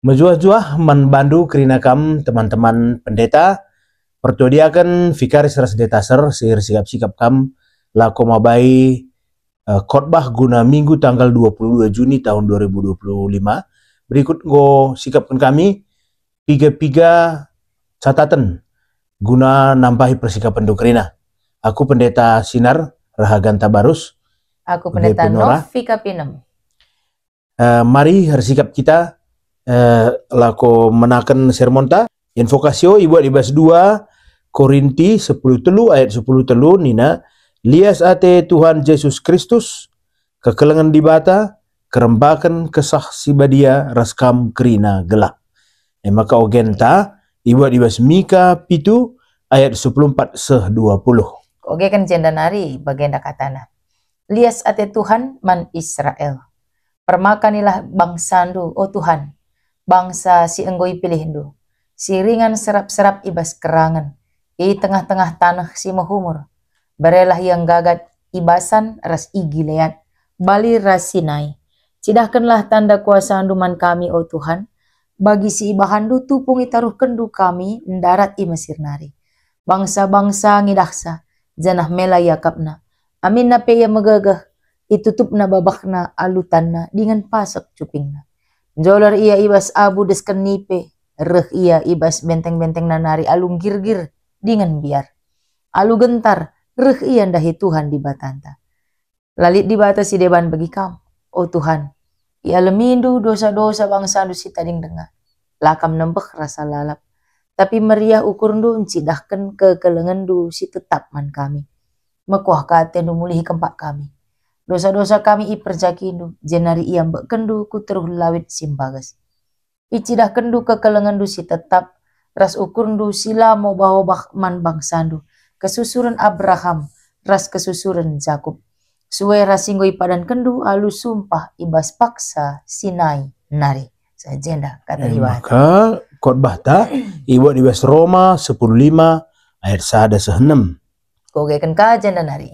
Menjuah-juah manbandu kerina kam teman-teman pendeta pertuadiakan vikaris ras detaser sihir sikap-sikap kam lako mabai khotbah guna minggu tanggal 22 Juni tahun 2025. Berikut go sikapkan kami tiga catatan guna nampahi persikapan dokrina. Aku pendeta Sinar Rahagan Tabarus. Aku pendeta Novika Pinem. Mari harsikap kita lako menakan sermonta invokasio ibu ibas 2 Korinti 10 telu ayat 10 telu nina lias ate Tuhan Yesus Kristus kekelengan di bata kerembakan kesah sibadia raskam kerina gelak. Maka ogenta ibu ibas Mika pitu ayat 14 seh 20. Oge kan jenda nari bagenda katana. Lias ate Tuhan man Israel. Permakanilah bangsandu, oh Tuhan. Bangsa si enggoi pilihindu. Si ringan serap-serap ibas kerangan. I tengah-tengah tanah si mahumur. Berelah yang gagat ibasan ras igi leat. Bali ras Sinai. Cidahkanlah tanda kuasa anduman kami, oh Tuhan. Bagi si ibahandu tupung itaruh kendu kami mendarat i Mesir nari. Bangsa-bangsa ngidaksa. Janah mela yakapna. Amin na peya megagah. Itutup na babakna alutanna dengan pasak cupingna. Jolar ia ibas abu desken nipe. Reh ia ibas benteng-benteng nanari alung gir-gir dengan biar. Alu gentar reh ia ndahi Tuhan di batanta. Lalit di bata si deban bagi kam. Oh Tuhan. Ia lemindu dosa-dosa bangsa du si tading dengar. Lakam nembek rasa lalap. Tapi meriah ukur du encidahkan kekelengan du si tetap man kami. Mekuah kate du mulihi kempak kami. Dosa-dosa kami i perjakindu, jenari ia mbak kendu ku teruh lawit simbagas. Icidah kendu kekelengan du si tetap, ras ukurndu sila mau bahobah man bangsandu, kesusuran Abraham, ras kesusuran Jakub. Suwe rasinggoi padan kendu alu sumpah ibas paksa Sinai nari. Sajenda kata ibad. Maka khotbah ta ibu ibas Roma 10:5 ayat 1-6. Kogekan kajen dan nari.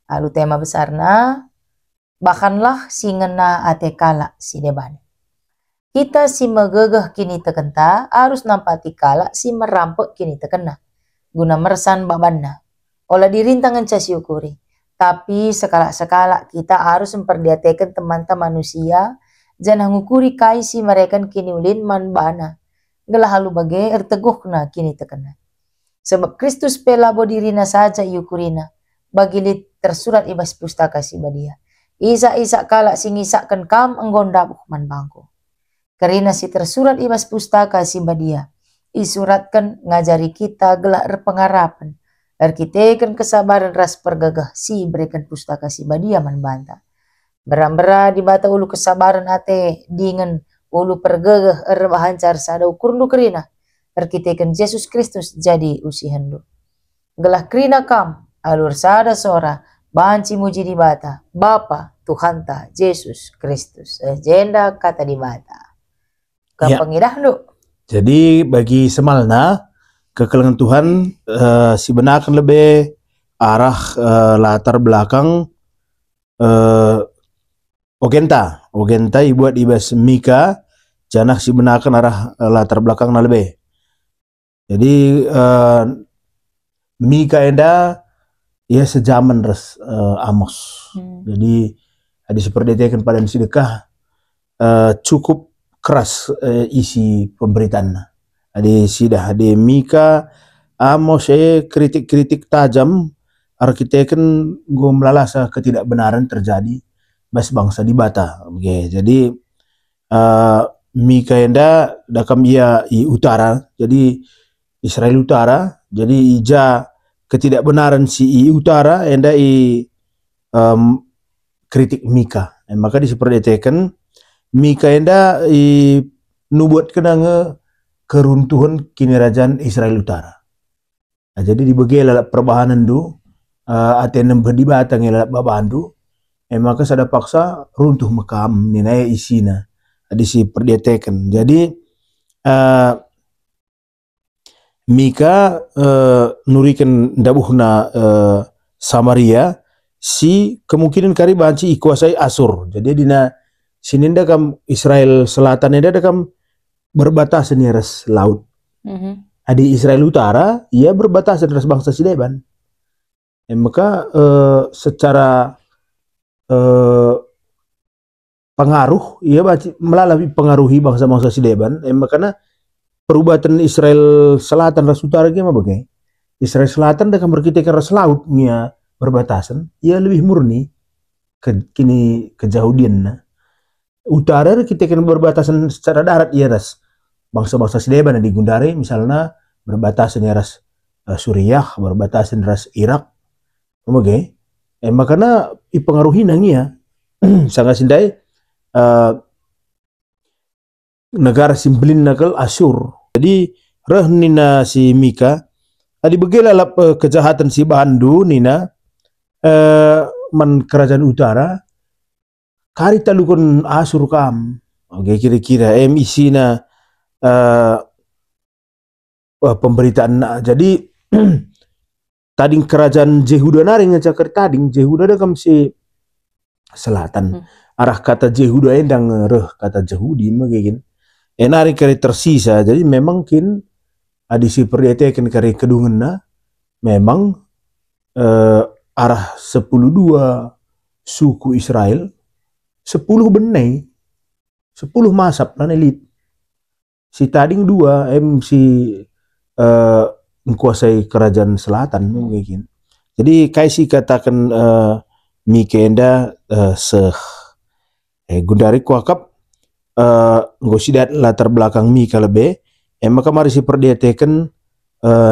Alu tema besarna bahkanlah si ngena ate kala si deban. Kita si megegeh kini tekenta harus nampati kala si merampok kini tekena. Guna mersan babanna. Olah dirintangan casi ukuri. Tapi sekala-sekala kita harus memperdiatekan teman-teman manusia. Jangan ngukuri kai si mereka kini ulin man bana. Gelah halu bagai erteguhna kini tekena. Sebab Kristus pelabo dirina saja iukurina. Bagilit tersurat ibas pustaka si badia. Isa-isa kala singisakan kam enggondabuh man bangku. Karena si tersurat ibas pustaka si badia. Isuratkan ngajari kita gelak repengarapan. Arkiteken kesabaran ras pergagah si berikan pustaka si badia man banta. Berambera di bata ulu kesabaran ate dengan ulu pergagah erbahancar sada ukurnu kerina. Arkiteken Yesus Kristus jadi usihandu. Gelah kerina kam alur sada sora. Banci muji di bata, Bapa Tuhan ta Yesus Kristus. Agenda kata di bata. Kepengidah ya. Jadi bagi semalna kekelengan Tuhan si benakan lebih arah latar belakang Ogenta ibuat ibas Mika janah si benakan arah latar belakang na lebih. Jadi Mika enda ia sejaman res Amos. Jadi ada seperti pada sedekah cukup keras isi pemberitaan. Ada sidah ada Mika Amos kritik-kritik tajam arkiteken go melalasa ketidakbenaran terjadi bas bangsa di bata. Okay. Jadi Mika enda dakam ia i utara. Jadi Israel utara. Jadi ija ketidakbenaran si utara enda kritik Mika. Maka diseperdetekan Mika enda nubuat kenanga keruntuhan kinirajaan Israel utara. Nah, jadi dibagi lalap perbahanan du atenem berdibatang lalap babandu. Maka sada paksa runtuh makam ninaya isina. Disi perdetekan. Jadi Mika nurikan dabuhna Samaria si kemungkinan kari banci ikuasai Asur. Jadi dina sininda kam Israel selatan eda kam berbatasan ras laut. Di Israel Utara, ia berbatasan ras bangsa Sideban. Maka secara pengaruh, ia melalui pengaruhi bangsa-bangsa Sideban. Makanya perubatan Israel Selatan ras Utara gimana bagai? Israel Selatan dengan berkitakan ras lautnya berbatasan, ia lebih murni kini kejauhan. Utara kita kan berbatasan secara darat ya ras bangsa-bangsa Sideban di Gundare misalnya berbatasan ya ras Suriah, berbatasan ras Irak, oke. Makanya dipengaruhi nangia sangat sindai negara simplin nakal Asyur. Jadi nina si Mika adi begela lap kejahatan si Bandu nina man kerajaan utara kari talukon Asyur kam. Oke, kira-kira isina pemberitaan. Jadi tading kerajaan Jehuda naring ngecakar tading Jehuda ada kam si selatan. Arah kata Jehuda endang kata Jehudi magigin. Enari kari tersisa. Jadi memang kin adisi perdiatekan kari kedungan memang arah 12 suku Israel 10 benai 10 masap nan elit. Si tading 2 si menguasai kerajaan selatan mungkin. Jadi kayak si katakan Mikenda Gundari kuakap ngosidat latar belakang Mika lebih maka mari si perdiatekan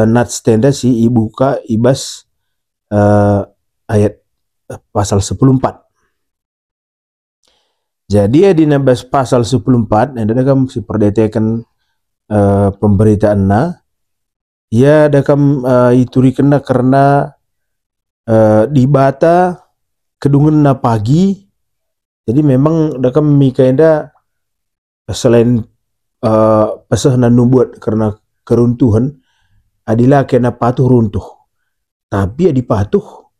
nat stenda si ibuka ibas ayat pasal 14. Jadi di nabas pasal 14 ada kam si perdiatekan pemberitaan na ya dakam iturikan karena dibata kedungan na pagi. Jadi memang dakam Mikaenda selain pesah na nubuat karena keruntuhan adilah kena patuh runtuh. Tapi adi patuh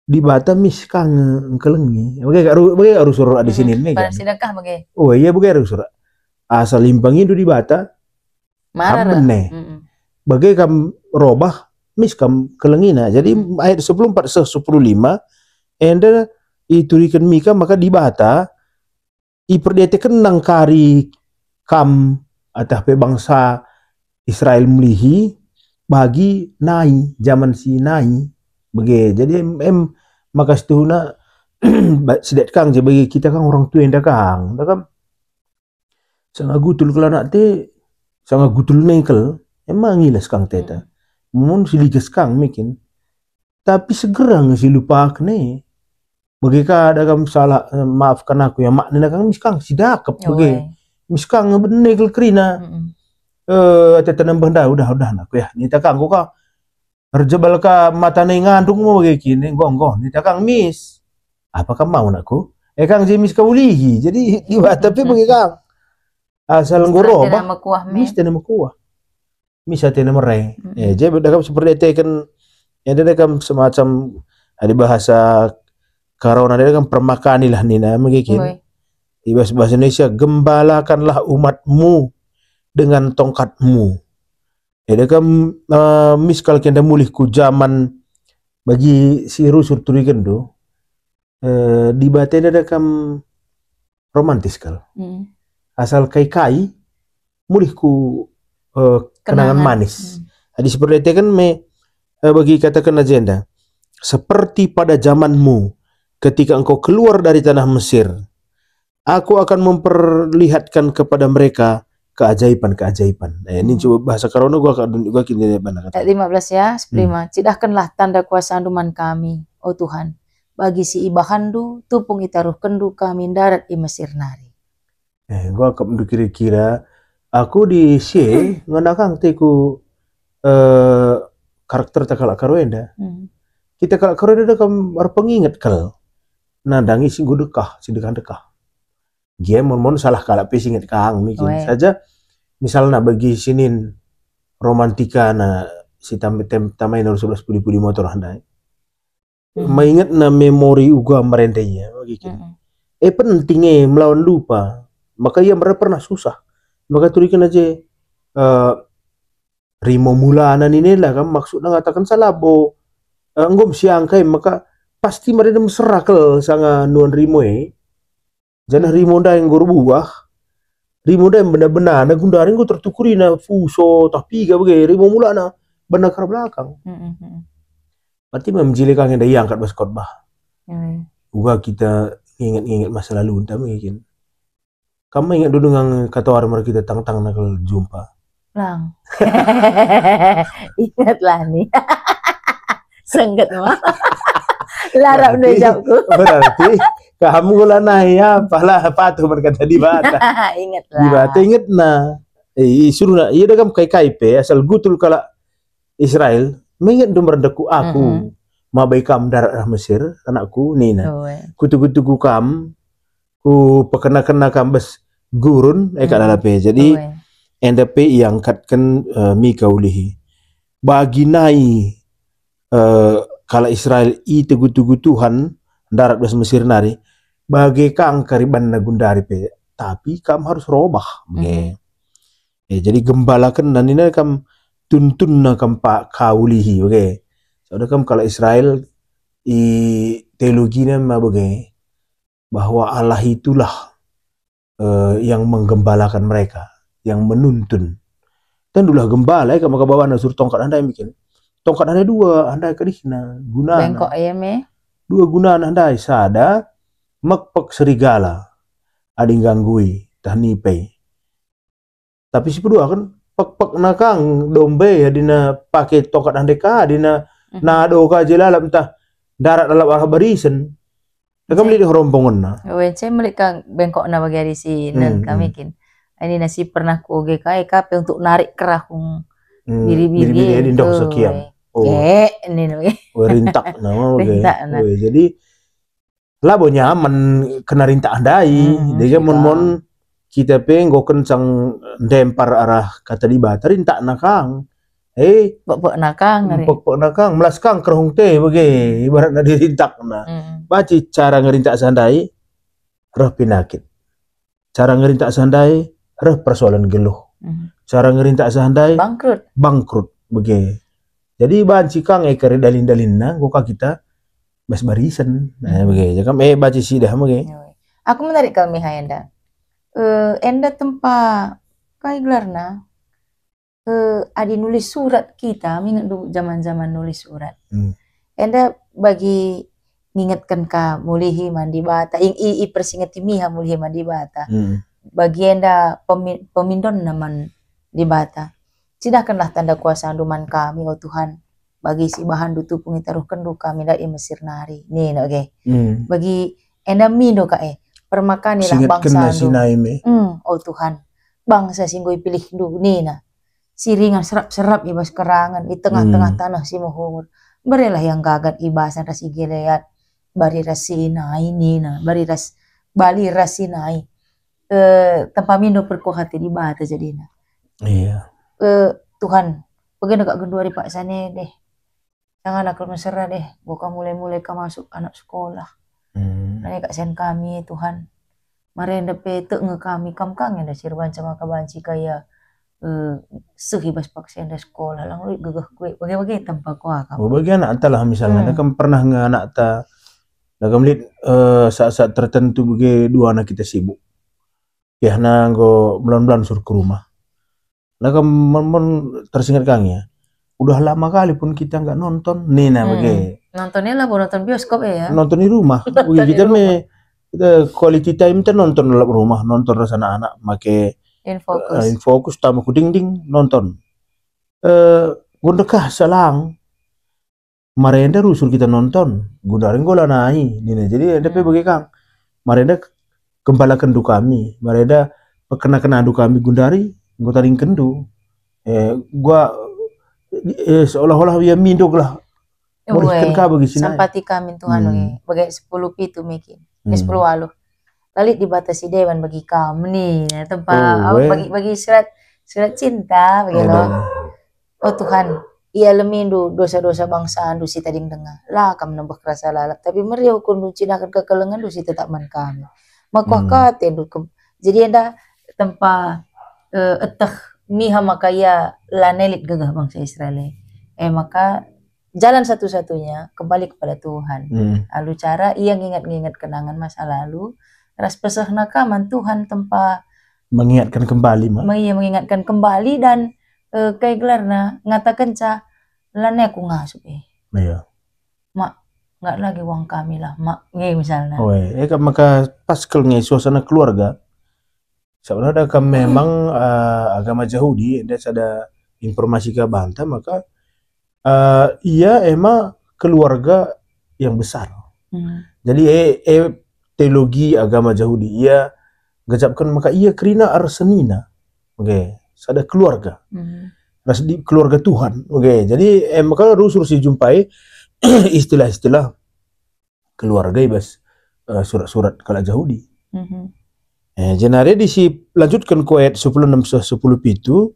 di bata miskang kelengi. Bagai harus suruh di sini nih kan. Sedekah bagai. Oh iya bagai harus suruh. Asal limpangin itu di bata. Marah. Bagai kam robah miskam kelengina. Jadi ayat 14 15 enda iturikan Mika maka di bata iperdiatekan nang kari kam atah pe bangsa Israel melihi bagi nai zaman si nai bagi jadi maka setuhuna sedet kang je bagi kita kang orang tua enda kang sangat gutul kalau nak te sangat gutul mengkel emang ngilas kang teta mun siligas kang mungkin tapi segera ngasi lupa kene bagi ka ada kam salah maafkan aku ya makna kang miskang sidakap bagi miskang benekel krina teta nambah dah udah aku ya nita kang ka Rejebal ka mata ngandung mo bagi kini gonggong nita kang mis apakah mau nakku kang jemis kaulihi jadi iba tapi bagi kang asal ngoroba mis tena makuah mis tena merai jadi dakam seperti tekan ada dakam semacam ada bahasa karona ada dakam permakanilah nina magikin di bahasa Indonesia gembalakanlah umatmu dengan tongkatmu. Dakam mis kalau kenda mulih ku zaman bagi si rusur turikan do di batena dakam romantis kal. Asal kai mulih ku kenangan manis. Adi seperti itu kan bagi katakan agenda seperti pada zamanmu ketika engkau keluar dari tanah Mesir, aku akan memperlihatkan kepada mereka keajaiban-keajaiban. Ini coba bahasa karona gua kini benar kata. 15 ya, 15. Cidahkanlah tanda kuasa anduman kami, oh Tuhan. Bagi si ibahandu, tupung itaruh kendu kami darat di Mesir nari. Gua akan kira-kira aku di C nganakang teku karakter takala karoenda. Kita kalau karoenda kam pengingat kal. Nandangi sing dekah, sing dekah. Dia mon salah kalap ingat kang mikir saja misalnya bagi sinin romantika na si tamay na 11 pudi motor handai maingat na memori uga merendenya begitu pentingnya melawan lupa maka ia pernah susah maka turikan aja rimo mulana nila kan maksudnya ngatakan salah bo anggom siang kai maka pasti mereka meserakel sanga nuan rimo jangan rimo dah yang buah rimo dah yang benar-benar na gundaring go tertukuri na fuso tapi ga bagai rimo mulana benar ke belakang berarti memjilikan yang dah angkat bas khotbah juga kita ingat-ingat masa lalu entah mungkin kamu ingat dulu dengan kata orang kita tang-tang nak jumpa lang ingatlah nih senggat mah larap nih jawabku berarti kamu gula naya pala patu berkata di bata ingatlah di bata ingat na suruh na iya dah kamu kai pe asal gutul kala Israel mengingat dum rendaku aku mabai kam darat Mesir anakku nina kutu-kutu ku kam ku pekena-kena kam bes gurun kala pe jadi NDP yang katkan mikaulihi bagi nai kala Israel i tegutu Tuhan darat bes Mesir nari bagi kang kariban nagundari pe tapi kam harus robah jadi gembalakan dan ini kam tuntun na kam pak kaulihi saudara kam kala Israel i teologinya bagai bahwa Allah itulah yang menggembalakan mereka yang menuntun dan dulah gembala kamu bawa nasur tongkat anda yang bikin tongkat anda dua anda kadihna guna bengkok ayam dua guna anda sada makpek serigala ading ganggui tahnipe tapi si kedua kan pek nakang dombe ya dina pakai tongkat anda ka dina nado ka jelalam tah darat dalam arah barisan kamu lihat rombongan na wece mereka bengkok na bagari si nan kami kin ini nasi pernah ku GKI kape untuk narik kerahung biri-biri di dok sekian ini rintak nama jadi lah bo nyaman kena rintak andai dia mon kita pengen kencang dempar arah kata di bata rintak nakang pok nakang melaskang kerahung teh bagi ibarat na dirintak na baca cara ngerintak sandai roh penyakit cara ngerintak sandai roh persoalan geluh cara ngerintak sandai bangkrut bagi jadi banci kang kari dalin na goka kita bas barisan bagi jangan baca sih dah bagi aku menarik kalmi enda enda tempat kai gelarna adi nulis surat kita ingat dulu zaman-zaman nulis surat enda bagi ngingetkan ka mulihi mandi bata i persingati miha mulihi mandi bata bagi enda pemindon naman di bata sidahkanlah tanda kuasa anduman kami oh Tuhan bagi si bahan dutu pungitaruh kendu kami dari Mesir nari nih bagi enda mindo ka permakanilah bangsa oh Tuhan bangsa singgoi pilih du nina siringan serap-serap ibas kerangan di tengah-tengah tanah si mohor berilah yang gagat ibasan rasi Gilead bari rasi nai nina bari rasi nai tanpa mindo perkuhati di bata jadinya Tuhan bagaimana kak gendua pak sana deh jangan anak mesra deh buka mulai ka masuk anak sekolah nanya kak sen kami Tuhan marenda pete nge kami kam kang ada sirban sama kabanci kaya sehibas paksa enda sekolah lang gagah kue bagi tanpa kuah kamu bagi anak antalah misalnya kan pernah nge anak ta dalam lihat saat-saat tertentu bagi dua anak kita sibuk ya na go melan-melan sur ke rumah lah kan tersingat kang ya udah lama kali pun kita nggak nonton nina bagi nontonnya lah nonton bioskop ya nonton di rumah kita quality time kita nonton dalam rumah nonton rasa anak make infocus tamu ku ding nonton gondekah salang marenda rusur kita nonton gudaring gola nai nina jadi ada bagi kang marenda gembalakan du kami marenda kena du kami gundari gotaring kendu gua seolah-olah dia mindog lah bolehkan ka bagi sini sampati kami Tuhan bagi 10 pitu mekin 10 walu lalit dibatasi dewan bagi kamu nih tempat bagi surat cinta bagi lo oh Tuhan ia lemindu dosa-dosa bangsa andu si tading dengar lah kamu nambah kerasa lalap tapi meriau kundu cinakan kekelengan du si tetap man kami makuah kate jadi ada tempat etah miha maka ya lanelit gagah bangsa Israel. Maka jalan satu-satunya kembali kepada Tuhan. Lalu cara ia ngingat-ngingat kenangan masa lalu, ras pesah nakaman Tuhan tempat mengingatkan kembali ia mengingatkan kembali dan kayak gelarna ngatakan lane aku ngasup iya. Mak nggak lagi uang kami lah mak misalnya. Maka pas kalau suasana keluarga sebenarnya kan memang agama Yahudi ada informasi ke bantah maka ia emang keluarga yang besar. Jadi teologi agama Yahudi ia gajapkan maka ia kerina arsenina. Ada keluarga. Di keluarga Tuhan. Jadi maka harus dijumpai istilah-istilah keluarga ibas surat-surat kalau Yahudi. Jenare lanjutkan ke ayat 10:6-10 itu.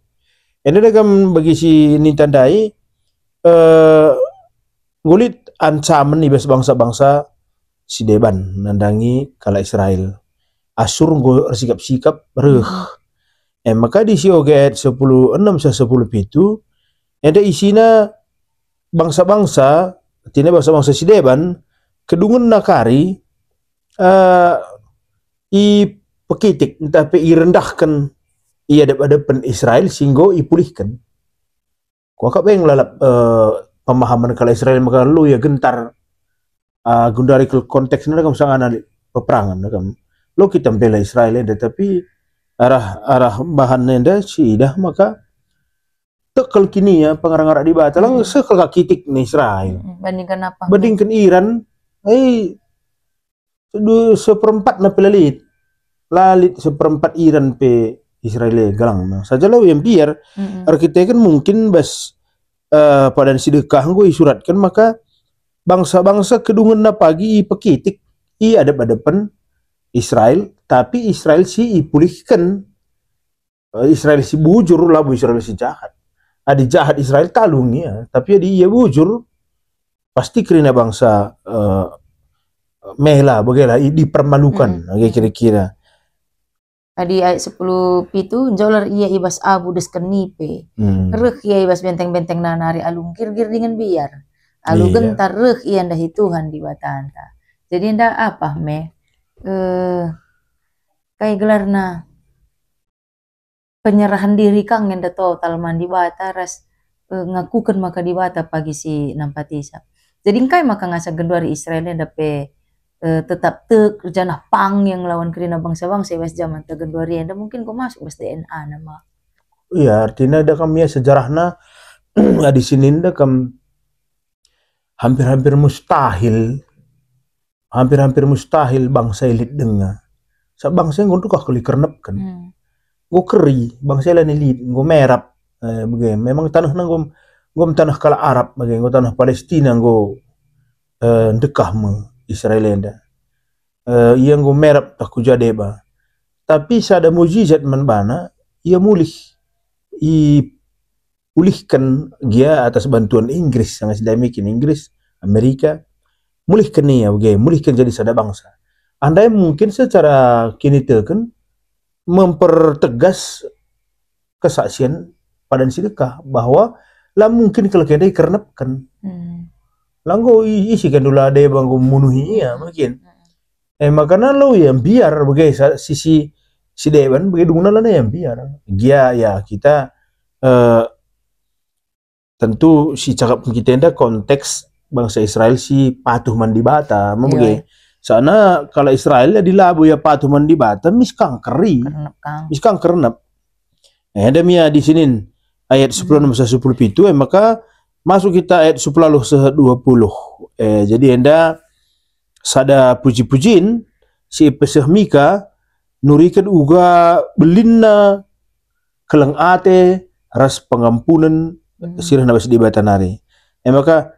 Ini dalam bagi si nintandai ngulit ancaman ibas bangsa-bangsa si deban nandangi kala Israel. Asur nggo sikap-sikap maka di si ayat 10:6-10 itu ada isina bangsa-bangsa artinya bangsa-bangsa si deban kedungun nakari i pekitik tapi irendahkan ia ada Israel sehingga ipulihkan. Kau apa yang lalap pemahaman kalau Israel maka lu ya gentar gundari konteksnya kamu sangat peperangan kamu. Lo kita bela Israel tapi arah bahannya dah sidah maka tekal kini ya pengarang-arang di bata lang sekal kitik ni Israel. Bandingkan apa? Bandingkan Iran, seperempat na pelalit, lalit seperempat Iran pe Israel galang. Saja lo yang biar kita kan mungkin bas pada sedekah gue isuratkan maka bangsa-bangsa kedungan na pagi pekitik i adap-adapan Israel tapi Israel si ipulihkan Israel si bujur lah Israel si jahat. Adi jahat Israel talungnya, tapi adi ia bujur pasti kerana bangsa mehla bagaimana dipermalukan kira-kira. Adi ayat 10 pitu jolar ia ibas abu des kenipe. Reh ia ibas benteng-benteng nanari alung gir-gir dengan biar. Alu gentar reh ia ndahi Tuhan di batanta. Jadi ndak apa kayak gelarna penyerahan diri kang yang total mandi bata ras ngakukan maka di bata pagi si nampatisa. Jadi kai maka ngasa genduari Israel dape tetap janah pang yang lawan kerina bangsa-bangsa was zaman genduari enda mungkin kok masuk bas DNA nama. Iya artinya ada kami sejarahna di sini nda kam hampir-hampir mustahil bangsa elit dengar. Sa bangsa yang untuk kali kernep kan. Go keri bangsa lain elit go merap bagaimana memang tanah nang go tanah kala Arab bagaimana go tanah Palestina go dekah Israel enda yang go merap tak kujadeba tapi sada mujizat manbana ia pulihkan dia atas bantuan Inggris sangat sedemikian Inggris Amerika mulihkan ia mulihkan jadi sada bangsa. Andai mungkin secara kini kan mempertegas kesaksian pada sedekah bahwa lah mungkin kalau kita dikarenakan langgo isikan dulu ada bang memenuhi ya mungkin makanya lo yang biar bagaimana sisi si dewan bagaimana lah yang biar dia ya kita tentu si cakap kita enda konteks bangsa Israel si patuh mandi bata bagaimana sana kalau Israel di labu ya patuh mandi bata miskang keri miskang kerenap ada mia di sini ayat 10:10 itu maka masuk kita ayat 10:20 jadi enda sada puji-pujiin si peseh Mika nurikan uga belinna keleng ate ras pengampunan sirah nabas di batanari maka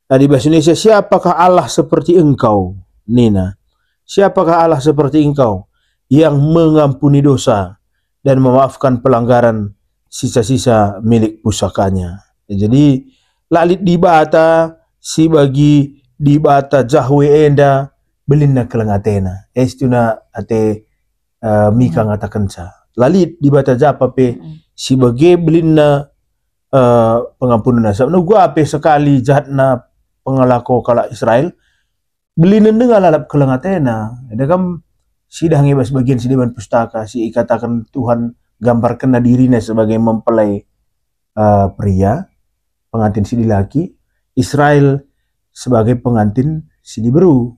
di bahasa Indonesia siapakah Allah seperti engkau Nina, siapakah Allah seperti engkau yang mengampuni dosa dan memaafkan pelanggaran sisa-sisa milik pusakanya. Jadi lalit di bata si bagi di bata jahwe enda belinna kelengatena. Estuna ate Mika ngatakan sa. lalit di bata japa pe sebagai belina pengampunan sabna gua ape sekali jahatna pengalako kala Israel belina dengan lalap kelengatena ada kam sidah ngebas bagian sideban pustaka si katakan Tuhan gambarkan dirinya sebagai mempelai pria pengantin si laki, Israel sebagai pengantin si beru,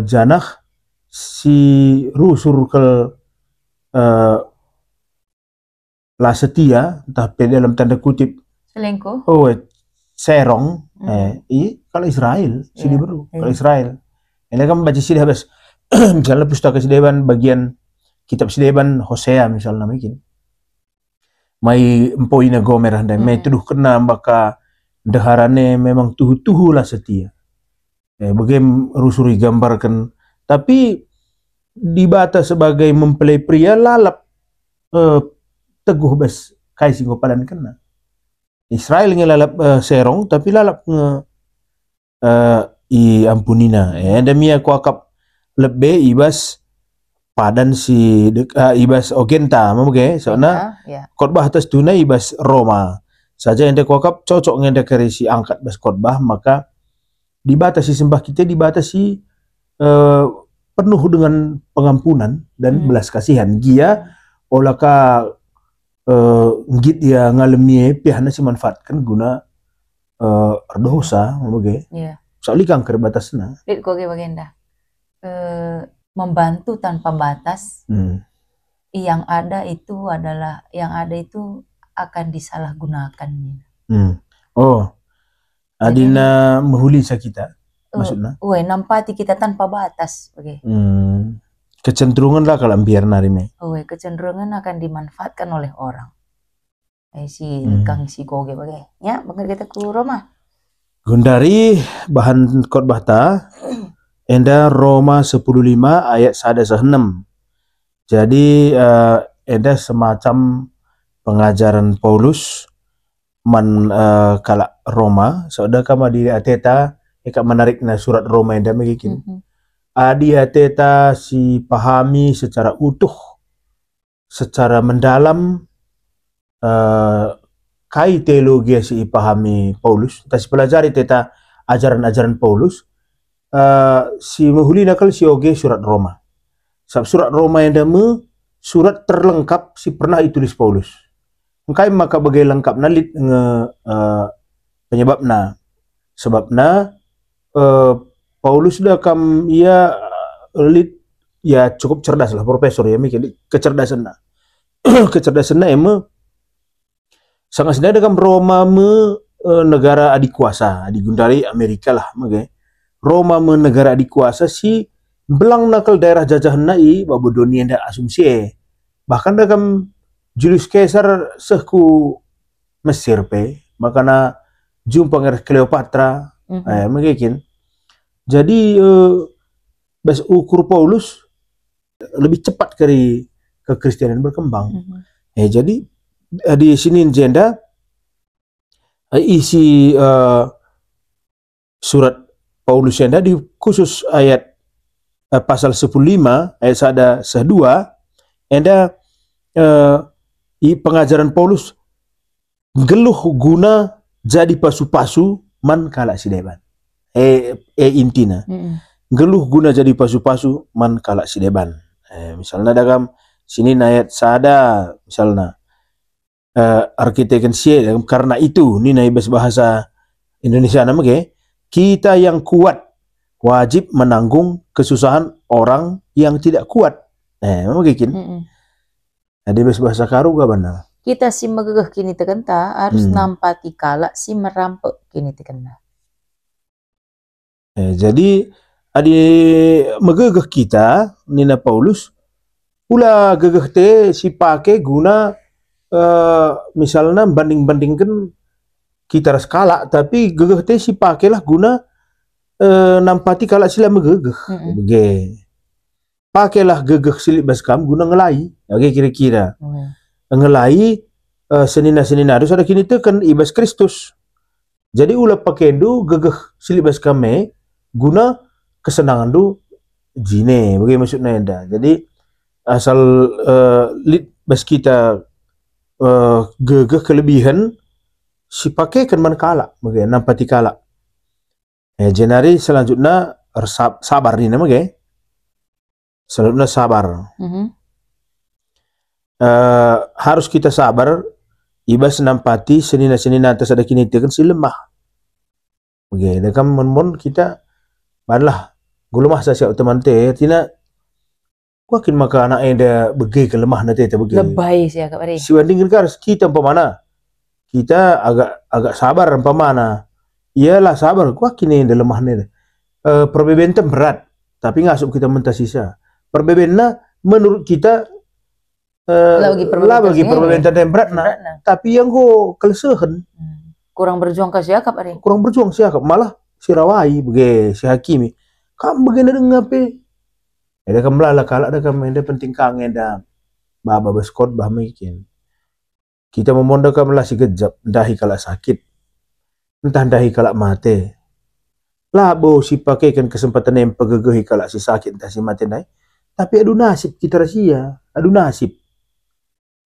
janah si rusur ke la setia, tapi dalam tanda kutip selingkuh. Oh, serong, kalau Israel si beru, kalau Israel. Ini kan baca si habis, misalnya pustaka sideban bagian kitab sideban Hosea misalnya mungkin. Mai empoina gomer handai, mai tuduh kena baka daharane memang tuhu-tuhu lah setia. Bagaimana rusuri gambarkan, tapi di bata sebagai mempelai pria lalap teguh bes kai singgo padan kena. Israel ngelalap serong tapi lalap i ampunina. Demia kuakap lebih ibas padan si ibas ogenta mamge soalnya khotbah atas tunai ibas Roma saja yang kuakap cocok ngende keri si angkat bas khotbah maka dibatasi sembah kita dibatasi penuh dengan pengampunan dan belas kasihan gia olaka ngit ya ngalami pihana si manfaatkan guna dosa mamge soalnya kanker batasna koge bagenda membantu tanpa batas. Yang ada itu akan disalahgunakan. Oh, adina mahuli sakita maksudnya. Nampati kita tanpa batas. Kecenderungan lah kalau biar narime. Kecenderungan akan dimanfaatkan oleh orang. Si kang si koge bagai. Ya, bakal kita ke Roma. Gundari bahan khotbah ta. Enda Roma 10:5 ayat 1-6. Jadi enda semacam pengajaran Paulus kala Roma. Saudara kama di ateta eka menarikna surat Roma enda megikin. Adi ateta si pahami secara utuh, secara mendalam kai teologi si pahami Paulus. Tas pelajari teta ajaran-ajaran Paulus. Si mahuli nakal si oge surat Roma. Surat Roma yang dame surat terlengkap si pernah ditulis Paulus. Engkai maka bagai lengkap nalit penyebabna. Sebabna Paulus dah kam ia lit ya cukup cerdas lah profesor ya mikir kecerdasan na. Kecerdasan na ema sangat sedang dengan Roma negara adik kuasa, adik gundari Amerika lah magai. Roma negara dikuasa si belang nakal daerah jajahan nai babodoni anda asumsi bahkan dalam Julius Caesar sehku Mesir pe makana jumpa ngeres Cleopatra mungkin jadi bas ukur Paulus lebih cepat ke Kristianan berkembang jadi di sini jenda isi surat Paulus yang di khusus ayat pasal 15 ayat 1-2 enda pengajaran Paulus geluh guna jadi pasu-pasu man kala sideban intina geluh guna jadi pasu-pasu man kala sideban misalnya dalam sini ayat sada misalnya arkiteken sie karena itu ni naibas bahasa Indonesia namanya kita yang kuat wajib menanggung kesusahan orang yang tidak kuat. Mungkin. Ada bahasa karu gak benar? Kita si megegeh kini tekenta harus nampati kala si merampok kini tekenta. Jadi adi megegeh kita Nina Paulus pula gegeh te si pakai guna misalnya banding-bandingkan kita skala tapi gegeh teh si pakailah guna nampati kala sila megegeh pakailah gegeh silik baskam guna ngelai oke kira-kira ngelai senina-senina harus ada kini tekan ibas Kristus jadi ulah pakaindo gegeh silik baskame guna kesenangan do jine bagaimana maksudnya enda jadi asal lit bas kita gegeh kelebihan si pakai kan man kalak bagai nampati kalak. Jenari selanjutnya sabar ni nama bagai. Selanjutnya sabar. Harus kita sabar ibas nampati senina atas ada kini kan si lemah. Bagai dekam mon kita banlah gulumah sa siap teman teh tina wakin maka anak dia begi ke lemah nanti teh begi. Lebay sih agak bari. Si bandingkan kan kita umpamana kita agak sabar umpamana. Iyalah sabar wakin dia lemah ni. Perbedaan berat tapi ngasup kita mentah sisa. Perbedaannya menurut kita bagi perbedaan yang berat nah. Tapi yang go kelesehan kurang berjuang ke siakap ari. Kurang berjuang siakap malah si rawai bagi si hakimi. Kam begini dengan apa? Ada kam lala kalak ada kam ada penting kangen dah. Baba beskot bah mungkin. Kita memonda kam lah si gejap dahi kalak sakit. Entah dahi kalak mati. Labo si pakaikan kesempatan yang pegegehi kalak si sakit entah si mati naik. Tapi adu nasib kita rahasia. Adu nasib.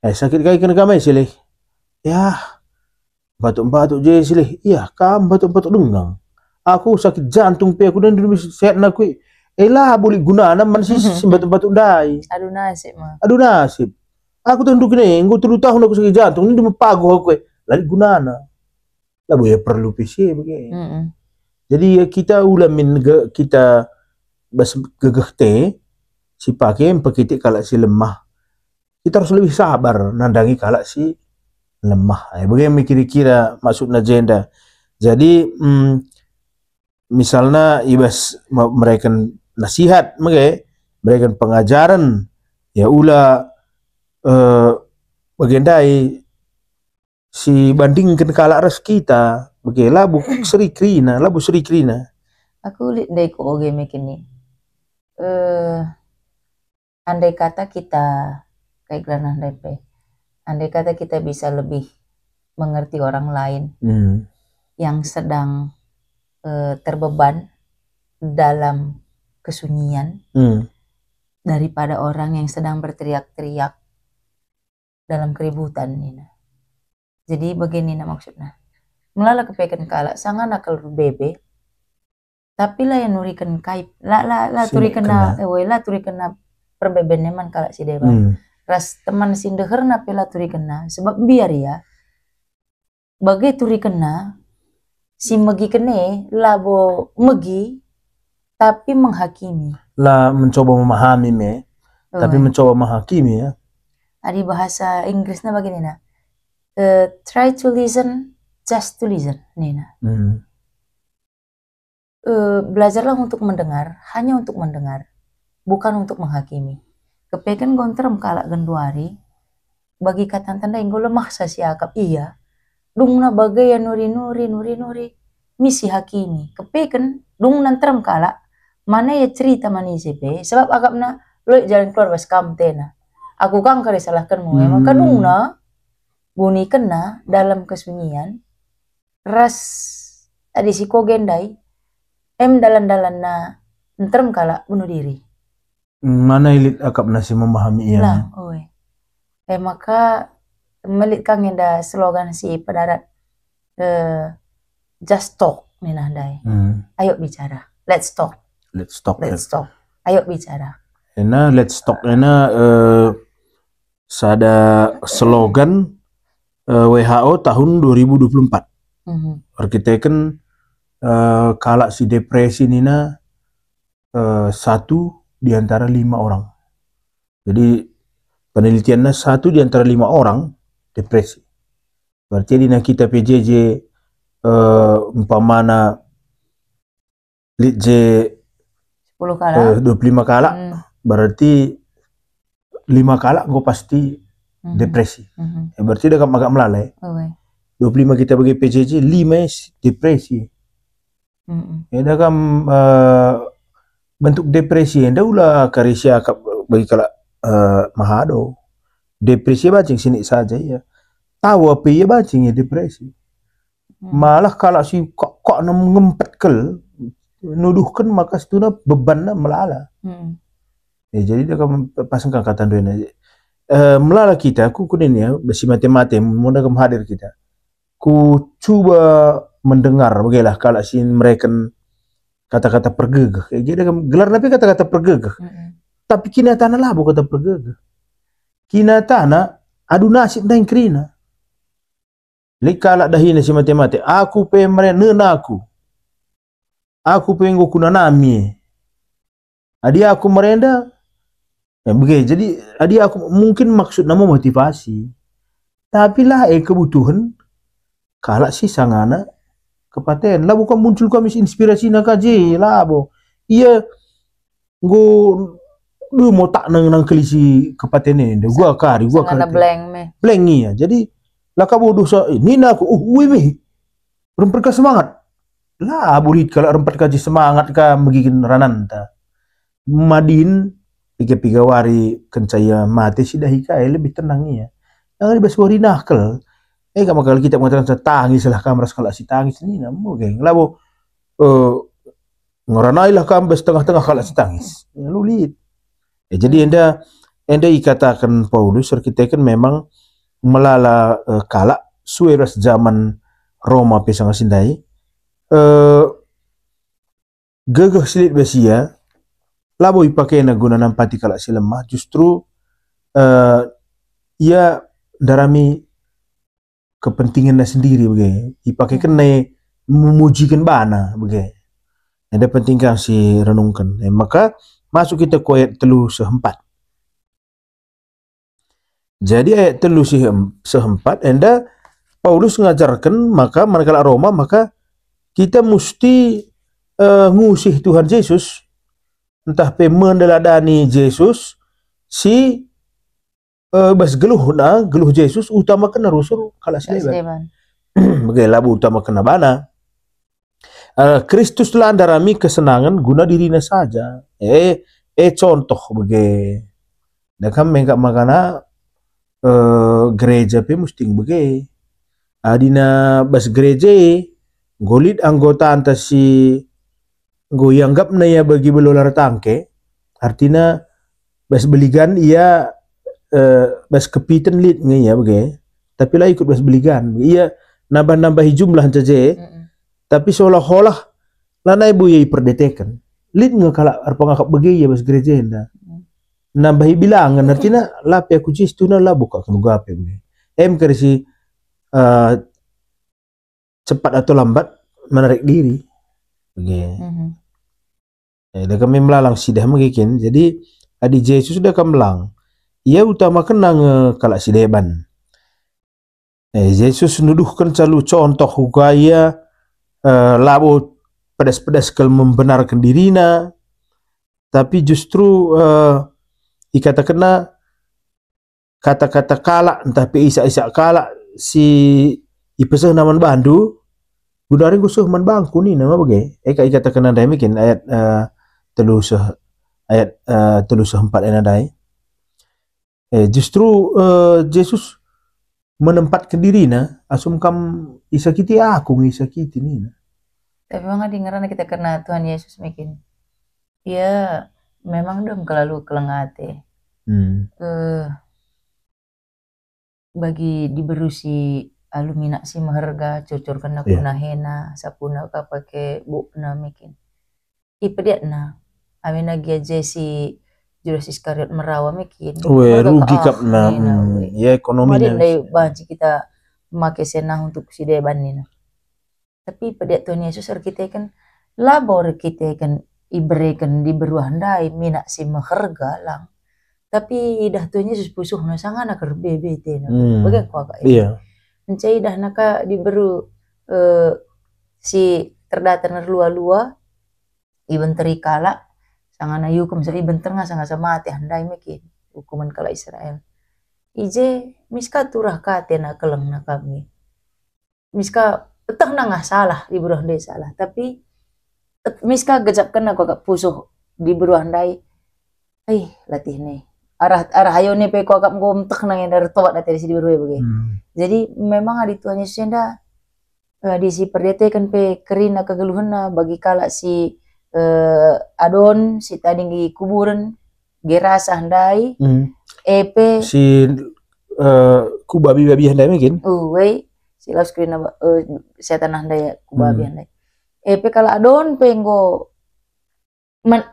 Sakit kaya kena kamai silih. Ya. Batuk-batuk je silih. Ya, kam batuk-batuk dengang. Aku sakit jantung pe aku dan sehat nak kui. Lah boleh guna man si batuk-batuk dai. Adu nasib mah. Adu nasib. Aku tentu kene, engko 3 tahun aku sakit jantung ni pagu aku. Lalu gunana. Lah boleh perlu PC begini. Jadi kita ulamin kita bas gegeh teh si pakai pakitik kalak si lemah. Kita harus lebih sabar nandangi kalak si lemah. Bagaimana kira-kira maksudnya agenda. Jadi misalnya ibas mereka nasihat mereka pengajaran ya ulah bagendai si bandingkan kalak ras kita bagai labu Sri Krina. Aku lihat dari ko oge mekini. Andai kata kita kayak gelanah DP. Andai kata kita bisa lebih mengerti orang lain yang sedang terbeban dalam kesunyian daripada orang yang sedang berteriak-teriak dalam keributan ini. Jadi begini maksudnya. Melala kepekan kalak sangat nakal bebe. Tapi lah yang nurikan kaip. La turikena perbebennya man kalak si dewa. Ras teman sindeher na pela turikena sebab biar ya. Bagai turikena si megi kene labo megi tapi menghakimi. Lah mencoba memahami tapi mencoba menghakimi ya. Adi bahasa Inggrisnya begini nah. Try to listen just to listen Nina. Belajarlah untuk mendengar, hanya untuk mendengar, bukan untuk menghakimi. Kepekan gontrem kalak genduari bagi kata tanda yang lemah sa siakap iya. Dungna bagai ya nuri misi hakimi. Kepekan dung nantrem kalak mana ya cerita manise pe sebab agakna lo jalan keluar bas kam tena. Aku kan kare salahkanmu maka dungna bunyi kena dalam kesunyian ras tadi si kogendai dalan-dalan na entrem kala bunuh diri. Mana ilit akap nasi memahami iya. Lah, maka melit kang enda slogan si padarat just talk nih nandai. Ayo bicara. Let's talk. Ayo bicara. Let's talk sada slogan WHO tahun 2024. Arkiteken kalak si depresi nina 1 di antara 5 orang. Jadi penelitiannya 1 di antara 5 orang depresi. Berarti di kita PJJ umpamana litj 10 kala 25 kala berarti 5 kala gue pasti depresi. Berarti dia agak melalai. 25 kita bagi PJJ 5 depresi. Ya dah kan bentuk depresi anda ulah karisia bagi kalau mahado depresi bacing sini saja ya tahu apa ya bacing ya depresi malah kalau si kok ngempet kel nuduhkan maka setuna bebannya melala Jadi dia akan pasang kata doa aja. Melala kita, aku kunin ya, besi mati-mati, mudah kamu hadir kita. Ku coba mendengar, begitulah kalau si mereka kata-kata pergegah. Jadi gelar tapi kata-kata pergegah. Tapi kina tanah lah bukan kata pergegah. Kina tanah adu nasib dan kerina. Likala dahina si mati-mati. Aku pengen nena aku. Aku pengen guna nami. Adi aku merenda. Ya begitu. Jadi adi aku mungkin maksud nama motivasi. Tapi lah kebutuhan kalau si sangana kepaten lah bukan muncul kami inspirasi nak aja lah bo. Iya lu mau tak nang kelisi kepaten ini. Gua kari. Blank me. Blank ya. Jadi lah kamu dosa ini aku. Wih me. Rempet semangat. Lah burit kalau rempet kaji semangat ka begikin rananta. Madin piga wari kencaya mati sudah hikai lebih tenang ya. Yang lebih suari nakal. Kamu kalau kita mengatakan tangis lah kamu kalau si tangis ini namu geng. Labo ngoranai lah kamu setengah-tengah kalau si tangis. Lu lihat. Jadi enda ikatakan Paulus kita kan memang melala kala sueras zaman Roma pesang sindai. Gagah silit besia labo ipakai na guna nampati kala si lemah justru ia darami kepentingannya sendiri begitu ipakai kena memujikan bana begitu ada penting kan si renungkan maka masuk kita ke ayat 3:4. Jadi ayat 3:4 enda Paulus mengajarkan maka manakala Roma maka kita mesti ngusih Tuhan Yesus entah mendeladani Yesus si geluh Yesus utamakan rusul kalau seleban bagaimana utamakan bana Kristus lah andarami kesenangan guna dirinya saja contoh bagaimana dan kami enggak makana gereja pe mesti bagaimana adina bas gereja golit anggota antas si goyanggap na ya bagi belolar tangke artinya bas beligan ia bas kepitan lit ya bagai tapi lah ikut bas beligan ia nambah-nambahi jumlah saja tapi seolah-olah lana ibu ya perdetekan lit ngakala arpangakap bagai ya bas gereja enda nambahi bilangan artinya lah pe aku jistu na lah buka kenuga pe kerisi cepat atau lambat menarik diri begitu. Dan kami melalang sidah mengikin. Jadi adi Yesus sudah kemelang. Ia utamakan nang kalak sideban. Yesus nuduhkan selalu contoh hukaya labo pedas-pedas kalau membenarkan dirinya. Tapi justru dikatakan kata-kata kalak entah pe isa-isa kalak si ipesah naman bandu gudaring gusuh man bangku ni nama bagai katakan ada mungkin ayat ayat 3:4 enadai justru Yesus menempatkan dirinya asum kam isakiti aku ngisakiti ni tapi memang dengaran kita kena Tuhan Yesus makin ya memang dong kelalu kelengate bagi diberusi alumina si maharga cocor kena kuna hena sapuna ka pake bu na makin ipediat na amina gia jesi Judas Iskariot merawa makin rugi kap na ya ekonomi na dai banci kita make senang untuk si deban ni tapi pediat Tuhan Yesus kita kan labor kita kan iberikan di beruandai mina si maharga lang tapi dah Tuhan Yesus pusuh na sangana ker bebete na bagai kwa ka mencai dah naka diberu si terdata nerlua-lua iben terikala sangana yukum sa iben tengah sangasa mati handai makin hukuman kala Israel ije miska turah kate na keleng na kami miska petang nangah salah di beruah handai salah tapi miska gejap kena kok pusuh di beruah handai latih nih arah hayo nih pe kok ngom tek nang dari tobat dari si di beruah bagai jadi memang adi Tuhan Yesus enda di si perdetekan pe kerina kegeluhana bagi kala si adon si tading di kuburan gerasa handai, Hmm. epe, Si ku babi-babi handai mungkin. wei, sila screen setan handai ku babi Hmm. handai. Epe kalau adon penggo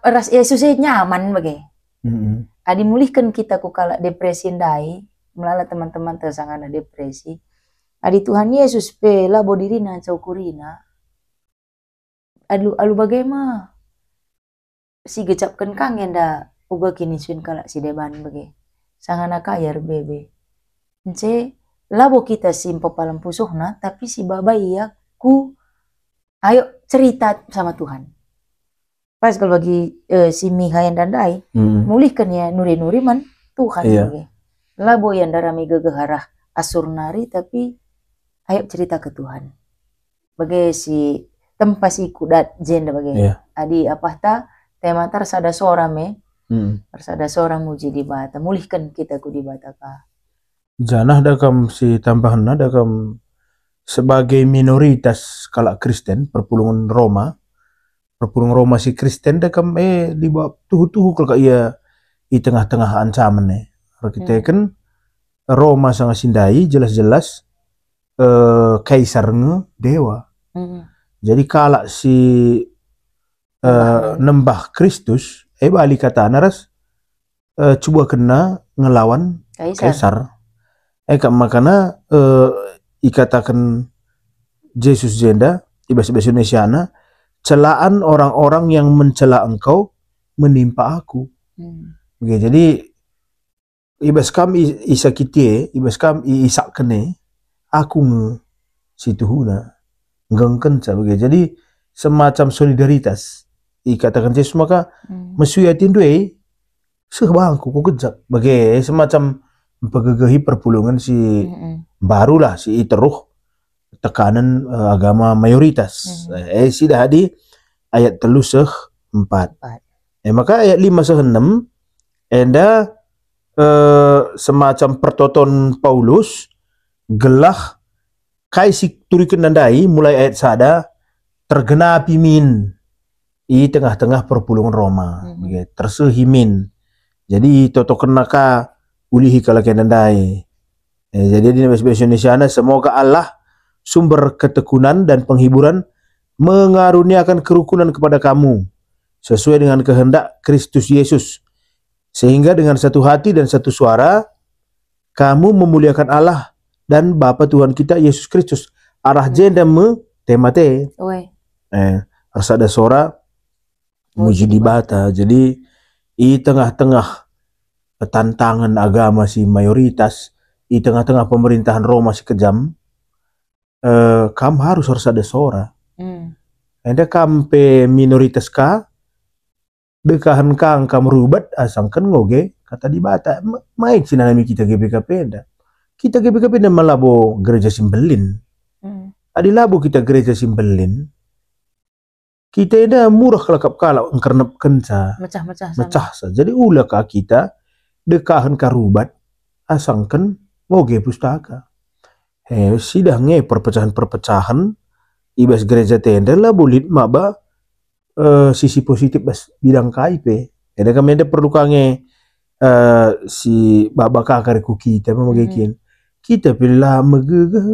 ras Yesus nyaman bagi. Hmm. Adi mulihkan kita ku kala depresi handai, melala teman-teman tersangana depresi. Adi Tuhan Yesus pe la bodirina caukurina. Alu bagaimana? Si gecapkan kangen da uga kini suin kala si deban bagi. Sangana kayar bebe. Nce labo kita simpo palam pusuhna tapi si baba iya ku ayo cerita sama Tuhan. Pas kalau bagi si Mihayan dan Dai mulihkan ya nuri-nuri man Tuhan bagi. Labo yang darami gegeharah asurnari tapi ayo cerita ke Tuhan. Bagi si tempat si kudat jenda bagi. Adi apa ta tema tarsada sora me. Tarsada sora muji di bata. Mulihkan kita ku di bata ka. Janah dakam si tambahan dakam sebagai minoritas kalau Kristen perpulungan Roma si Kristen dakam di bawah tuhu kalau ia di tengah-tengah ancaman kita kan Roma sangat sindai jelas-jelas kaisar dewa. Jadi kalau si nembah Kristus balik kata naras coba kena ngelawan kaisar. Makanya ikatakan Yesus jenda di bahasa Indonesia celaan orang-orang yang mencela engkau menimpa aku. Jadi ibas kam isa kitie ibas kam isak kene aku situ huna ngengken sebagai jadi semacam solidaritas ikatakan Yesus maka mesuyatin due sebangku ku kejap bagai semacam pegegahi perpulungan si barulah si iteruh tekanan agama mayoritas. Sidah di ayat 3:4. Maka ayat 5:6 enda semacam pertoton Paulus gelah kai si turikan nandai mulai ayat sada tergenapi min i tengah-tengah perpulungan Roma. Tersehimin. Jadi toto kenaka ulihi kalau nandai. Jadi di bahasa Indonesia semoga Allah sumber ketekunan dan penghiburan mengaruniakan kerukunan kepada kamu sesuai dengan kehendak Kristus Yesus sehingga dengan satu hati dan satu suara kamu memuliakan Allah dan Bapa Tuhan kita Yesus Kristus. Arah jenda temate. Harus ada suara muji di bata. Jadi di tengah-tengah tantangan agama si mayoritas, di tengah-tengah pemerintahan Roma si kejam, kamu harus ada suara. Anda kampe minoritas ka, dekahan kang kamu rubat asangkan ngoge kata di bata. Maik sinanami kita GBKP anda. Kita GBKP anda malabo gereja Simbelin. Adilabo kita gereja Simbelin. Kita anda murah kelakap kalau engkarnap kenca. Mecah sa. Jadi ulah ka kita dekahan karubat asangkan ngoge pustaka. Sidah nge perpecahan-perpecahan ibas gereja tenda lah bulit maba sisi positif bas bidang KIP. Ada kami ada perlu kange si baba kakariku kita memagikin. Kita pilih megegah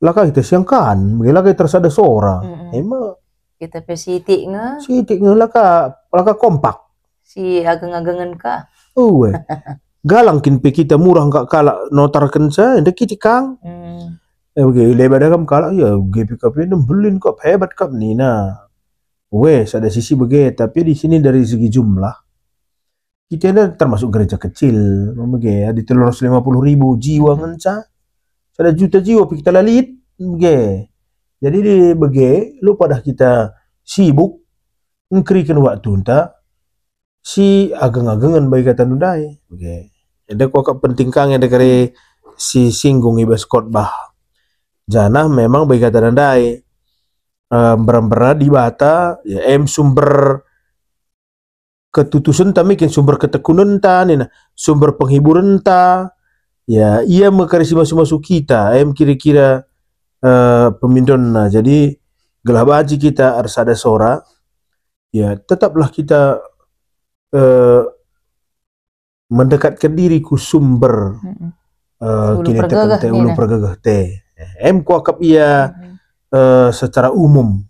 laka kita siangkan, laka tersada seorang. Emang kita pesitik nge laka kompak. Si ageng-agengan ka. Galang kinpe kita murah nggak kalah notar kenca, ndak kita kang. Lebar dah kam kalah ya GPKP itu belin kok hebat kap nih nah. Ada sisi begitu tapi di sini dari segi jumlah kita ada termasuk gereja kecil, begitu di 350.000 jiwa ngenca, ada juta jiwa kita lalit, begitu. Jadi di begitu lu pada kita sibuk ngkrikan waktu entah si ageng-agengan baik kata nundai, begitu. Ada kok penting kang ada kare si singgung ibas khotbah. Janah memang baik kata nundai. Beran-beran di bata ya sumber ketutusan tamikin sumber ketekunan ta nina sumber penghiburan ta ya ia mekarisi masuk kita kira-kira pemindon nah jadi gelah baji kita harus ada suara ya tetaplah kita mendekatkan diri ku sumber Ulu kini pergegah tekan te ni ulu nah. pergegah te. Kuakap ia secara umum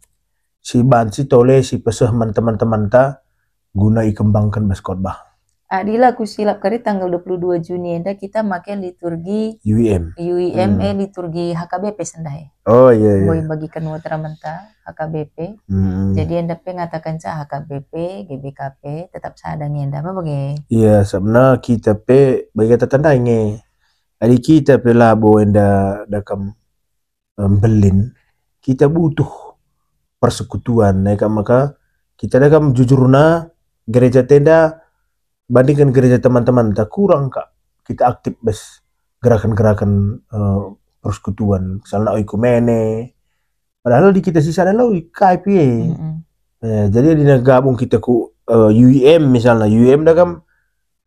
si bansi tole si peseh teman-teman ta guna ikembangkan bas khotbah Adila aku silap kali tanggal 22 Juni enda kita make liturgi UIM. UIM liturgi HKBP sendai. Oh iya iya. Boy bagikan watra menta HKBP. Jadi enda pe ngatakan ca HKBP, GBKP tetap sadang enda apa bagi? Iya sebenarnya kita pe bagi tetanda inge. Adi kita pe labo enda dakam belin. Kita butuh persekutuan maka kita dakam jujurna gereja tenda bandingkan gereja teman-teman tak kurang kak kita aktif bes gerakan-gerakan persekutuan misalnya oikumene padahal di kita sisa adalah KIP jadi di gabung kita ku UIM misalnya UIM dah kan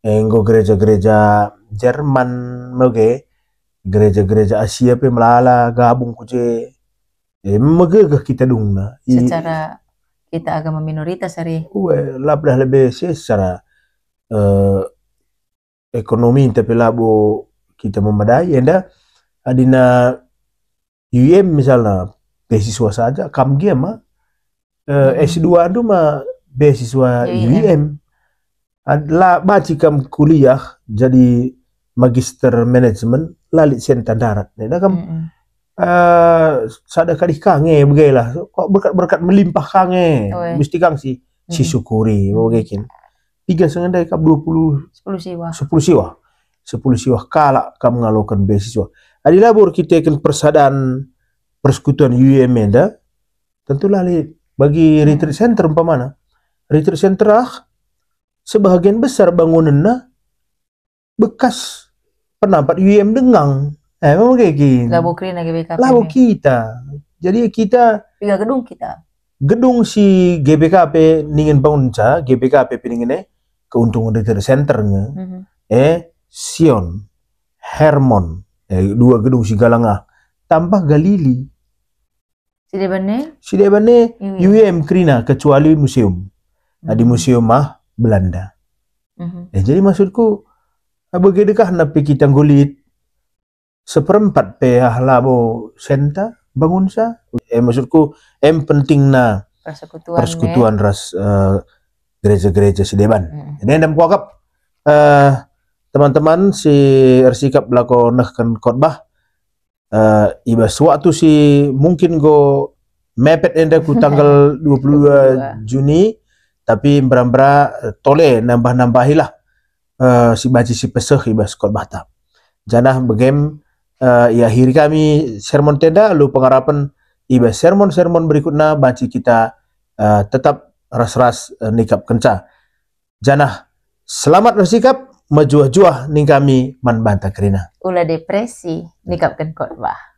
enggo gereja-gereja Jerman mege gereja-gereja Asia pe melala gabung ku je megegah kita dungna secara kita agama minoritas hari labdah lebih secara ekonomi tapi labo kita memadai enda adina UIM misalnya beasiswa saja kamgia mah S2 anu mah beasiswa UIM adalah baci kam kuliah jadi magister manajemen lalit senta darat enda kam sada kadih kange begailah kok berkat melimpah kange mesti kang si syukuri begitu 3,5 kap 10 siwah kalak kamu ngalokan beasiswa. Adi labor kita kan persadaan persekutuan UIM enda tentu lali bagi retreat center umpamana. Retreat center sebahagian besar bangunannya bekas penampat UIM Dengang. Memang kayak gini. Labo krina GBKP. Labo kita. Jadi kita gedung kita. Gedung si GBKP ningin bangun ca GBKP piningin keuntungan retreat centernya Sion Hermon dua gedung si Galangah tambah Galili Sidebane UIM Krina kecuali museum di museum Belanda jadi maksudku bagaimana napi kita ngulit seperempat labo senta bangun sa maksudku pentingna persekutuan ras gereja-gereja Sideban. Ini dalam kuakap teman-teman si ersikap belako nahkan khotbah iba suatu si mungkin go mepet enda ku tanggal 22 Juni tapi berambra tole nambah-nambahilah si baci si peseh iba khotbah ta. Janah begem akhiri kami sermon tenda lu pengharapan iba sermon-sermon berikutnya baci kita tetap ras-ras nikap kenca. Janah selamat bersikap majuah-juah ning kami man banta kerina. Ulah depresi nikapkan khotbah.